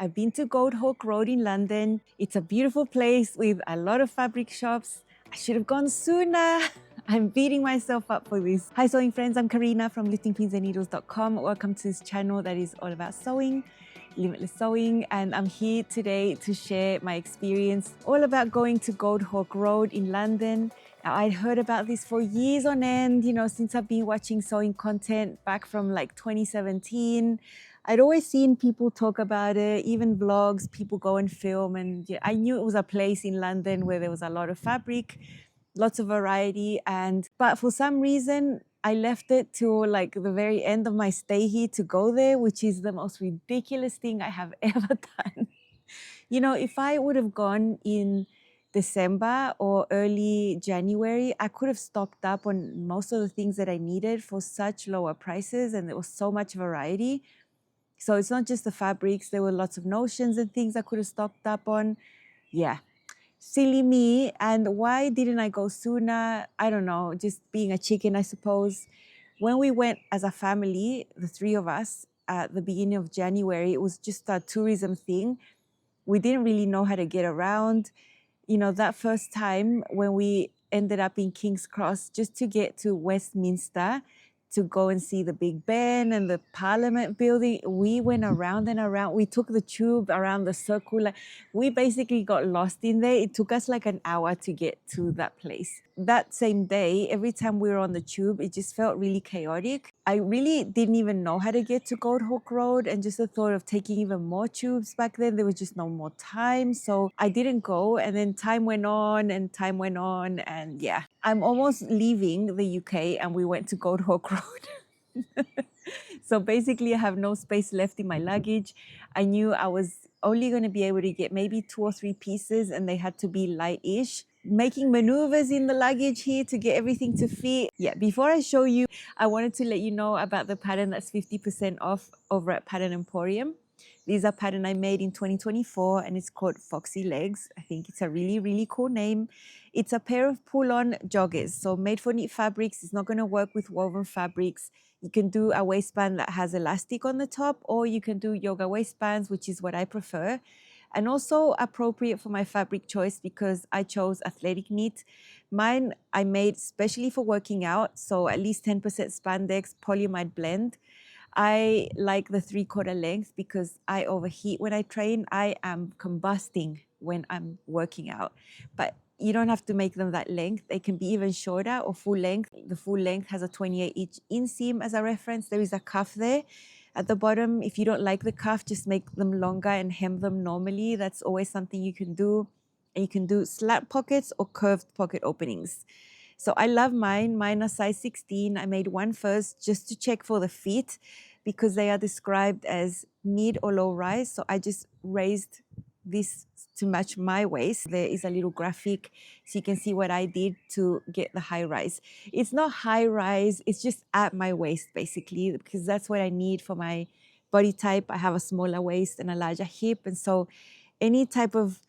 I've been to Goldhawk Road in London. It's a beautiful place with a lot of fabric shops. I should have gone sooner. I'm beating myself up for this. Hi sewing friends, I'm Karina from liftingpinsandneedles.com. Welcome to this channel that is all about sewing, limitless sewing, and I'm here today to share my experience all about going to Goldhawk Road in London. Now, I'd heard about this for years on end, since I've been watching sewing content back from like 2017. I'd always seen people talk about it, even vlogs, people go and film, and yeah, I knew it was a place in London where there was a lot of fabric, lots of variety, but for some reason I left it till like the very end of my stay here to go there, which is the most ridiculous thing I have ever done. If I would have gone in December or early January, I could have stocked up on most of the things that I needed for such lower prices, and there was so much variety. So it's not just the fabrics, there were lots of notions and things I could have stocked up on. Yeah, silly me. And why didn't I go sooner? I don't know, just being a chicken, I suppose. When we went as a family, the three of us, at the beginning of January, it was just a tourism thing. We didn't really know how to get around. That first time when we ended up in King's Cross, just to get to Westminster, to go and see the Big Ben and the Parliament building, we went around and around. We took the tube around the circle. We basically got lost in there. It took us like an hour to get to that place. That same day, every time we were on the tube, it just felt really chaotic. I really didn't even know how to get to Goldhawk Road, and just the thought of taking even more tubes back then, there was just no more time. So I didn't go, and then time went on and time went on, and yeah. I'm almost leaving the UK and we went to Goldhawk Road. So basically I have no space left in my luggage. I knew I was only going to be able to get maybe 2 or 3 pieces, and they had to be light-ish. Making maneuvers in the luggage here to get everything to fit. Yeah, before I show you, I wanted to let you know about the pattern that's 50% off over at Pattern Emporium. These are pattern I made in 2024, and it's called Foxy Legs. I think it's a really, really cool name. It's a pair of pull-on joggers, so made for knit fabrics. It's not going to work with woven fabrics. You can do a waistband that has elastic on the top, or you can do yoga waistbands, which is what I prefer. And also appropriate for my fabric choice because I chose athletic knit. Mine I made specially for working out, so at least 10% spandex polyamide blend. I like the 3/4 length because I overheat when I train. I am combusting when I'm working out, but you don't have to make them that length. They can be even shorter or full length. The full length has a 28-inch inseam as a reference. There is a cuff there at the bottom. If you don't like the cuff, just make them longer and hem them normally. That's always something you can do. And you can do slat pockets or curved pocket openings. So I love mine. Mine are size 16. I made one first just to check for the fit because they are described as mid or low rise. So I just raised this to match my waist. There is a little graphic so you can see what I did to get the high rise. It's not high rise, it's just at my waist basically, because that's what I need for my body type. I have a smaller waist and a larger hip, and so any type of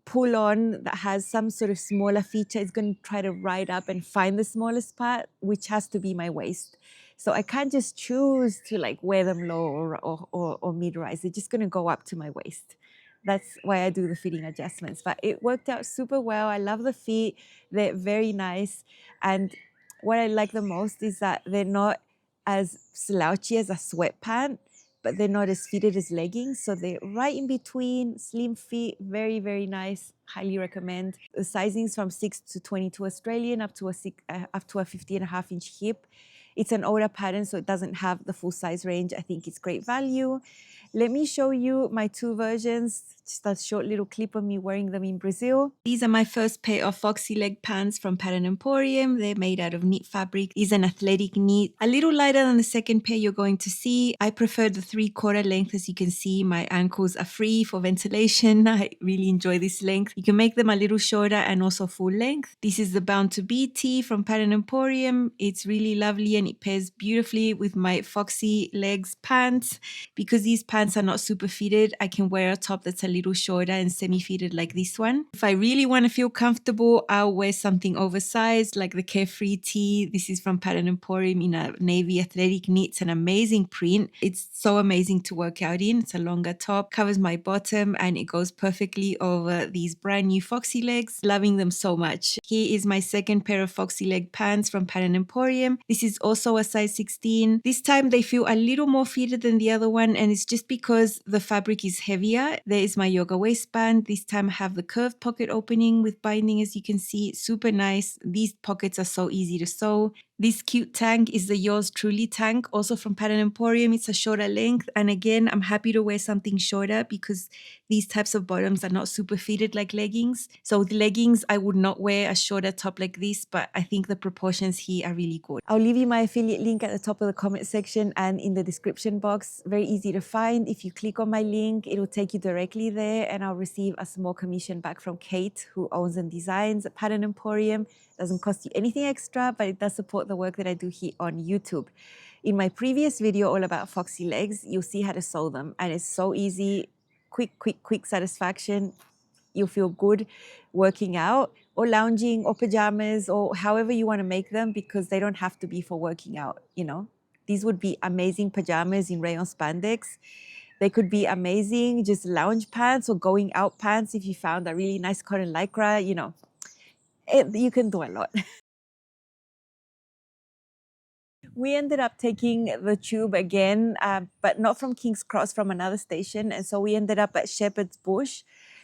pull on that has some sort of smaller feature is going to try to ride up and find the smallest part, which has to be my waist. So I can't just choose to like wear them low or mid-rise. They're just going to go up to my waist. That's why I do the fitting adjustments. But it worked out super well. I love the fit. They're very nice. And what I like the most is that they're not as slouchy as a sweatpant, but they're not as fitted as leggings. So they're right in between, slim fit, very, very nice. Highly recommend. The sizing's from 6 to 22 Australian, up to a 50.5-inch hip. It's an older pattern, so it doesn't have the full size range. I think it's great value. Let me show you my 2 versions, just a short little clip of me wearing them in Brazil. These are my first pair of Foxy leg pants from Pattern Emporium. They're made out of knit fabric. It's an athletic knit, a little lighter than the second pair you're going to see. I prefer the 3/4 length. As you can see, my ankles are free for ventilation. I really enjoy this length. You can make them a little shorter and also full length. This is the Bound to Be tee from Pattern Emporium. It's really lovely and and it pairs beautifully with my Foxy legs pants. Because these pants are not super fitted, I can wear a top that's a little shorter and semi-fitted like this one. If I really want to feel comfortable, I'll wear something oversized like the Carefree tee. This is from Pattern Emporium in a navy athletic knit. It's an amazing print. It's so amazing to work out in. It's a longer top, covers my bottom, and it goes perfectly over these brand new Foxy legs. Loving them so much. Here is my second pair of Foxy leg pants from Pattern Emporium. This is also a size 16. This time they feel a little more fitted than the other one, and it's just because the fabric is heavier. There is my yoga waistband. This time I have the curved pocket opening with binding, as you can see. Super nice. These pockets are so easy to sew. This cute tank is the Yours Truly tank, also from Pattern Emporium. It's a shorter length, and again, I'm happy to wear something shorter because these types of bottoms are not super fitted like leggings. So with leggings, I would not wear a shorter top like this, but I think the proportions here are really good. I'll leave you my affiliate link at the top of the comment section and in the description box. Very easy to find. If you click on my link, it'll take you directly there, and I'll receive a small commission back from Kate, who owns and designs at Pattern Emporium. Doesn't cost you anything extra, but it does support the work that I do here on YouTube. In my previous video all about Foxy legs, you'll see how to sew them, and it's so easy. Quick satisfaction. You'll feel good working out or lounging or pajamas or however you want to make them, because they don't have to be for working out, you know. These would be amazing pajamas in rayon spandex. They could be amazing just lounge pants or going out pants if you found a really nice cotton lycra, you know. You can do a lot. We ended up taking the tube again, but not from King's Cross, from another station. And so we ended up at Shepherd's Bush,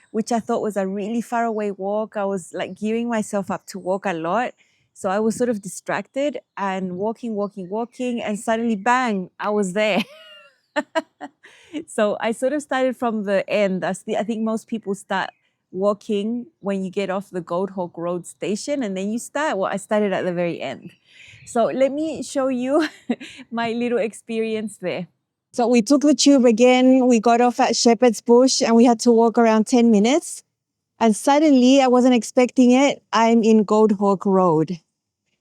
which I thought was a really far away walk. I was like gearing myself up to walk a lot. So I was sort of distracted and walking, and suddenly, bang, I was there. So I sort of started from the end. I think most people start walking when you get off the Goldhawk Road station, and then you start. Well, I started at the very end. So let me show you my little experience there. So we took the tube again. We got off at Shepherd's Bush and we had to walk around 10 minutes. And suddenly, I wasn't expecting it, I'm in Goldhawk Road.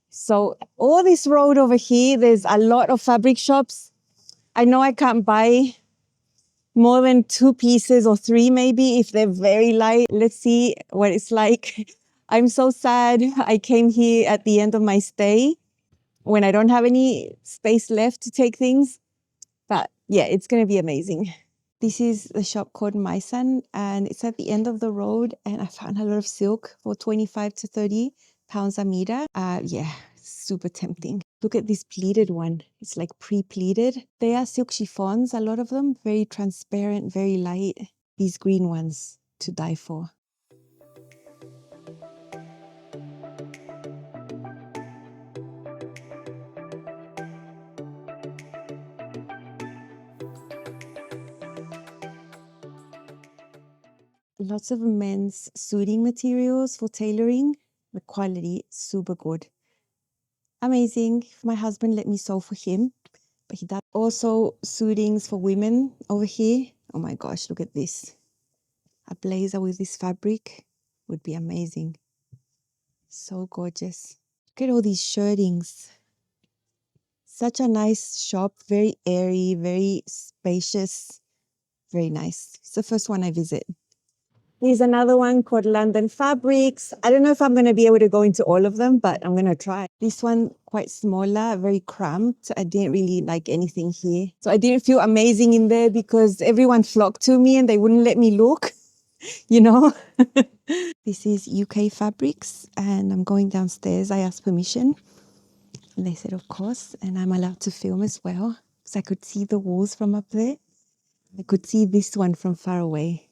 So all this road over here, there's a lot of fabric shops. I know I can't buy more than 2 pieces or 3 maybe if they're very light. Let's see what it's like. I'm so sad I came here at the end of my stay when I don't have any space left to take things. But yeah, it's going to be amazing. This is the shop called My Son, and it's at the end of the road, and I found a lot of silk for 25 to 30 pounds a meter. Yeah, super tempting. Look at this pleated one. It's like pre-pleated. They are silk chiffons, a lot of them, very transparent, very light. These green ones, to die for. Lots of men's suiting materials for tailoring. The quality, super good. Amazing. My husband let me sew for him, but he does also suitings for women over here. Oh my gosh, look at this. A blazer with this fabric would be amazing. So gorgeous. Look at all these shirtings. Such a nice shop, very airy, very spacious, very nice. It's the first one I visit. Here's another one called London Fabrics. I don't know if I'm going to be able to go into all of them, but I'm going to try. This one, quite smaller, very cramped. I didn't really like anything here. So I didn't feel amazing in there because everyone flocked to me and they wouldn't let me look, you know. This is UK Fabrics, and I'm going downstairs. I asked permission and they said, of course, and I'm allowed to film as well because I could see the walls from up there. I could see this one from far away.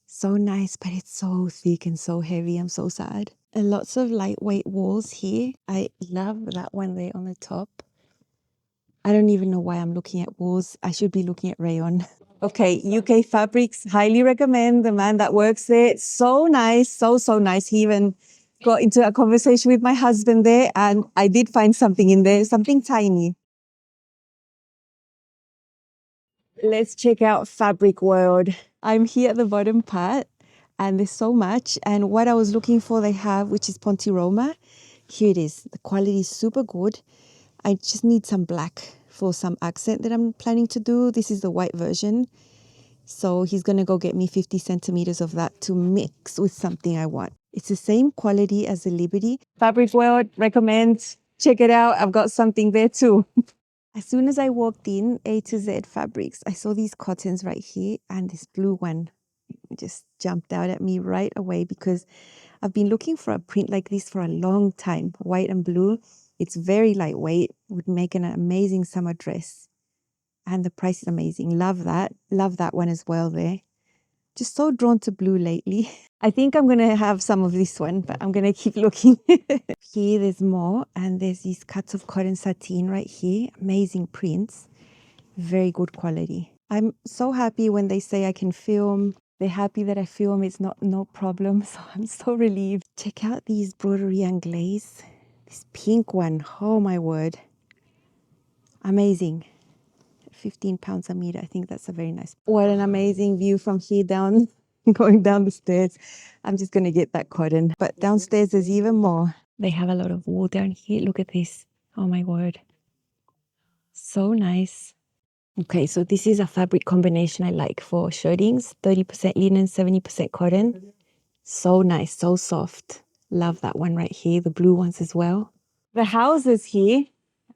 So nice, but it's so thick and so heavy. I'm so sad. And lots of lightweight walls here. I love that one there on the top. I don't even know why I'm looking at walls. I should be looking at rayon. Okay, UK Fabrics, highly recommend. The man that works there, it's so nice, so nice. He even got into a conversation with my husband there, and I did find something in there, something tiny. Let's check out Fabric World. I'm here at the bottom part, and there's so much. And what I was looking for, they have, which is Ponte Roma. Here it is. The quality is super good. I just need some black for some accent that I'm planning to do. This is the white version. So he's going to go get me 50 centimeters of that to mix with something I want. It's the same quality as the Liberty. Fabric World, recommend. Check it out. I've got something there too. As soon as I walked in, A to Z Fabrics, I saw these cottons right here and this blue one just jumped out at me right away because I've been looking for a print like this for a long time, white and blue. It's very lightweight, would make an amazing summer dress. And the price is amazing. Love that. Love that one as well there. Just so drawn to blue lately. I think I'm going to have some of this one, but I'm going to keep looking. Here there's more, and there's these cuts of cotton sateen right here. Amazing prints. Very good quality. I'm so happy when they say I can film. They're happy that I film. It's no problem. So I'm so relieved. Check out these broderie anglaise. This pink one. Oh my word. Amazing. £15 a meter. I think that's a very nice. What an amazing view from here down, going down the stairs. I'm just going to get that cotton. But downstairs there's even more. They have a lot of wool down here. Look at this. Oh my word. So nice. Okay, so this is a fabric combination I like for shirtings. 30% linen, 70% cotton. So nice, so soft. Love that one right here. The blue ones as well. The houses here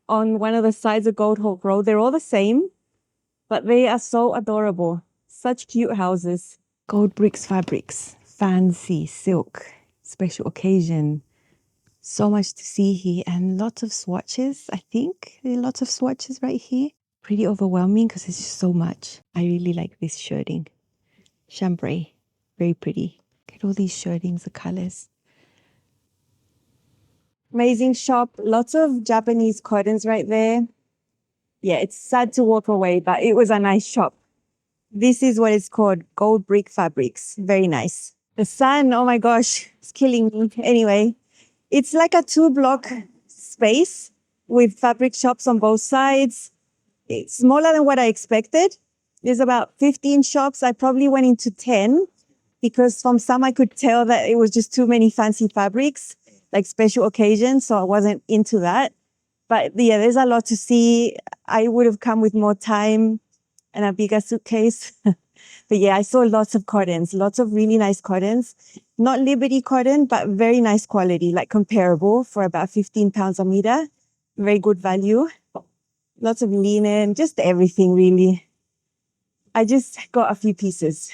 on one of the sides of Goldhawk Road, they're all the same, but they are so adorable. Such cute houses. Gold bricks fabrics, fancy silk, special occasion. So much to see here and lots of swatches. I think there are lots of swatches right here. Pretty overwhelming because it's just so much. I really like this shirting. Chambray, very pretty. Look at all these shirtings, the colors. Amazing shop. Lots of Japanese cottons right there. Yeah, it's sad to walk away, but it was a nice shop. This is what it's called, gold brick fabrics. Very nice. The sun, oh my gosh, it's killing me. Anyway, it's like a 2-block space with fabric shops on both sides. It's smaller than what I expected. There's about 15 shops. I probably went into 10 because from some I could tell that it was just too many fancy fabrics, like special occasions. So I wasn't into that. But yeah, there's a lot to see. I would have come with more time and a bigger suitcase. But yeah, I saw lots of cottons, lots of really nice cottons. Not Liberty cotton, but very nice quality, like comparable for about £15 a meter. Very good value. Lots of linen, just everything really. I just got a few pieces.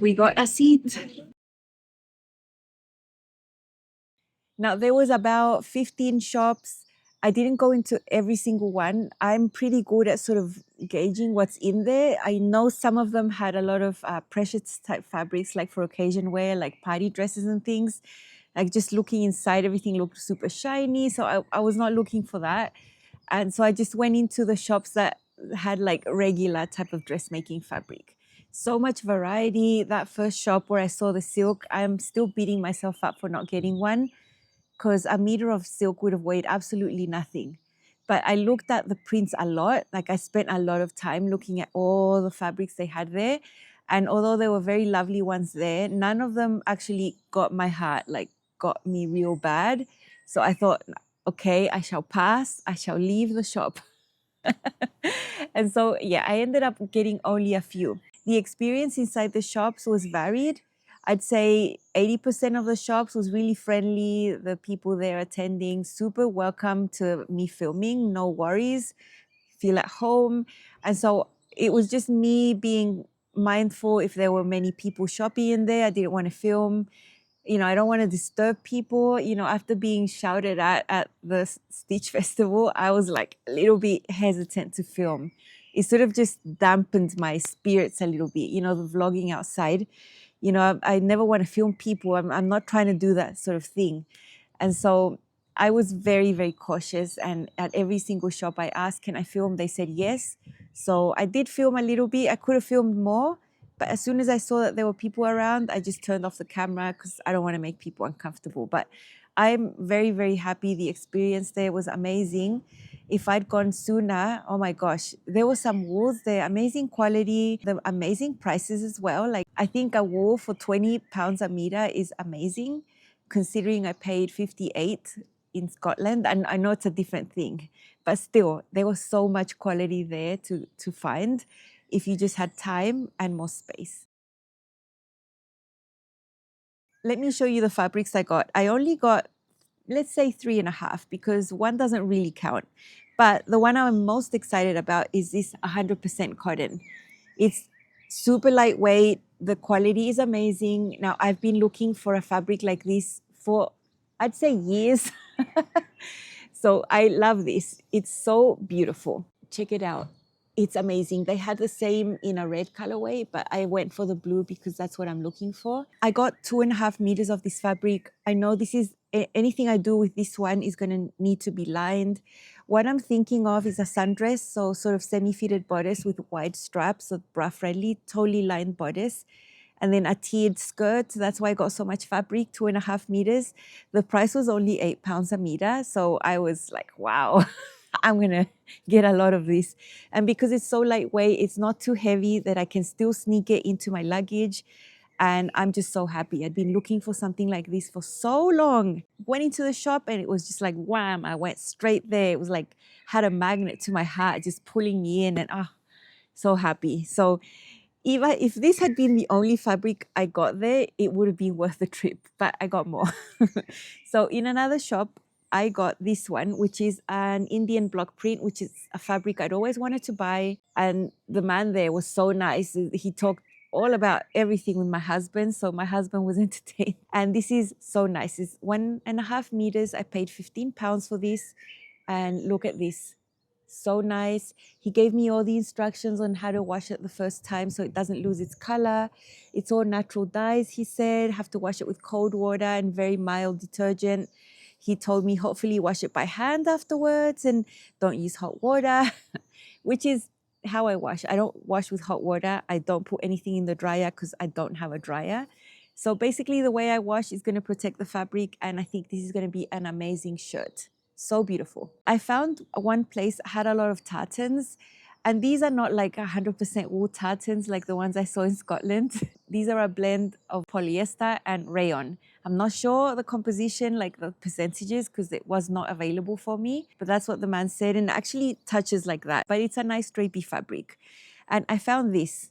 We got a seat. Now, there was about 15 shops. I didn't go into every single one. I'm pretty good at sort of gauging what's in there. I know some of them had a lot of precious type fabrics, like for occasion wear, like party dresses and things. Like just looking inside, everything looked super shiny. So I was not looking for that. And so I just went into the shops that had like regular type of dressmaking fabric. So much variety. That first shop where I saw the silk, I'm still beating myself up for not getting one, because a meter of silk would have weighed absolutely nothing. But I looked at the prints a lot. Like I spent a lot of time looking at all the fabrics they had there. And although there were very lovely ones there, none of them actually got my heart, like got me real bad. So I thought, okay, I shall pass. I shall leave the shop. And so, yeah, I ended up getting only a few. The experience inside the shops was varied. I'd say 80% of the shops was really friendly. The people there attending, super welcome to me filming, no worries, feel at home. And so it was just me being mindful if there were many people shopping in there. I didn't want to film. You know, I don't want to disturb people. You know, after being shouted at the Stitch Festival, I was like a little bit hesitant to film. It sort of just dampened my spirits a little bit, you know, the vlogging outside. You know, I never want to film people. I'm not trying to do that sort of thing. And so I was very, very cautious. And at every single shop I asked, can I film? They said yes. So I did film a little bit. I could have filmed more. But as soon as I saw that there were people around, I just turned off the camera because I don't want to make people uncomfortable. But I'm very, very happy. The experience there was amazing. if I'd gone sooner, oh my gosh, there were some wools, they're amazing quality, the amazing prices as well. Like I think a wool for £20 a meter is amazing, considering I paid 58 in Scotland. And I know it's a different thing, but still, there was so much quality there to find if you just had time and more space. Let me show you the fabrics I got. I only got, let's say 3.5, because one doesn't really count. But the one I'm most excited about is this 100% cotton. It's super lightweight. The quality is amazing. Now, I've been looking for a fabric like this for, I'd say, years. So I love this. It's so beautiful. Check it out. It's amazing. They had the same in a red colorway, but I went for the blue because that's what I'm looking for. I got 2.5 meters of this fabric. I know this is, anything I do with this one is going to need to be lined. What I'm thinking of is a sundress, so sort of semi-fitted bodice with wide straps, so bra friendly, totally lined bodice. And then a tiered skirt. That's why I got so much fabric, 2.5 meters. The price was only £8 a meter. So I was like, wow, I'm going to get a lot of this. And because it's so lightweight, it's not too heavy that I can still sneak it into my luggage. And I'm just so happy. I'd been looking for something like this for so long. Went into the shop and it was just like, wham, I went straight there. It was like, had a magnet to my heart, just pulling me in, and so happy. So if this had been the only fabric I got there, it would have been worth the trip, but I got more. So in another shop, I got this one, which is an Indian block print, which is a fabric I'd always wanted to buy. And the man there was so nice. He talked all about everything with my husband, so my husband was entertained. And this is so nice. It's 1.5 meters. I paid £15 for this. And look at this. So nice. He gave me all the instructions on how to wash it the first time so it doesn't lose its color. It's all natural dyes, he said. Have to wash it with cold water and very mild detergent. He told me hopefully wash it by hand afterwards and don't use hot water, which is how I wash. I don't wash with hot water. I don't put anything in the dryer because I don't have a dryer. So basically the way I wash is going to protect the fabric, and I think this is going to be an amazing shirt. So beautiful. I found one place had a lot of tartans, and these are not like 100% wool tartans like the ones I saw in Scotland. These are a blend of polyester and rayon. I'm not sure the composition, like the percentages, because it was not available for me, but that's what the man said, and it actually touches like that. But it's a nice drapey fabric. And I found this.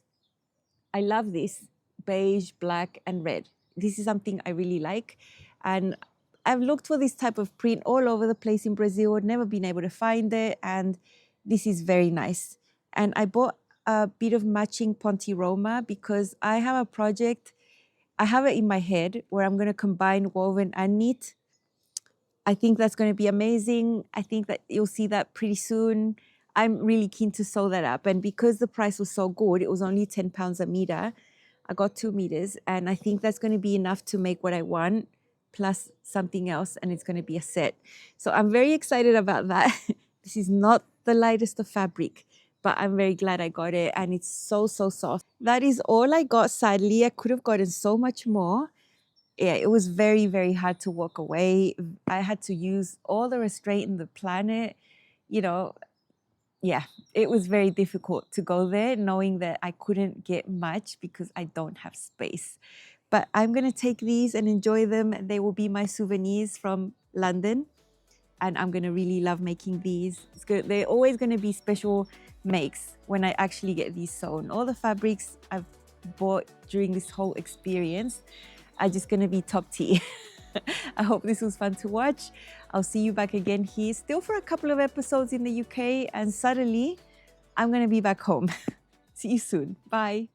I love this. Beige, black, and red. This is something I really like. And I've looked for this type of print all over the place in Brazil, never been able to find it, and this is very nice. And I bought a bit of matching Ponte Roma because I have a project, I have it in my head where I'm going to combine woven and knit. I think that's going to be amazing. I think that you'll see that pretty soon. I'm really keen to sew that up. And because the price was so good, it was only £10 a meter. I got 2 meters, and I think that's going to be enough to make what I want, plus something else, and it's going to be a set. So I'm very excited about that. This is not the lightest of fabric, but I'm very glad I got it, and it's so, so soft. That is all I got, sadly. I could have gotten so much more. Yeah, it was very, very hard to walk away. I had to use all the restraint in the planet. You know, yeah, it was very difficult to go there knowing that I couldn't get much because I don't have space. But I'm going to take these and enjoy them. They will be my souvenirs from London. And I'm going to really love making these. It's good. They're always going to be special makes when I actually get these sewn. All the fabrics I've bought during this whole experience are just going to be top tier. I hope this was fun to watch. I'll see you back again here, still for a couple of episodes in the UK. And suddenly, I'm going to be back home. See you soon. Bye.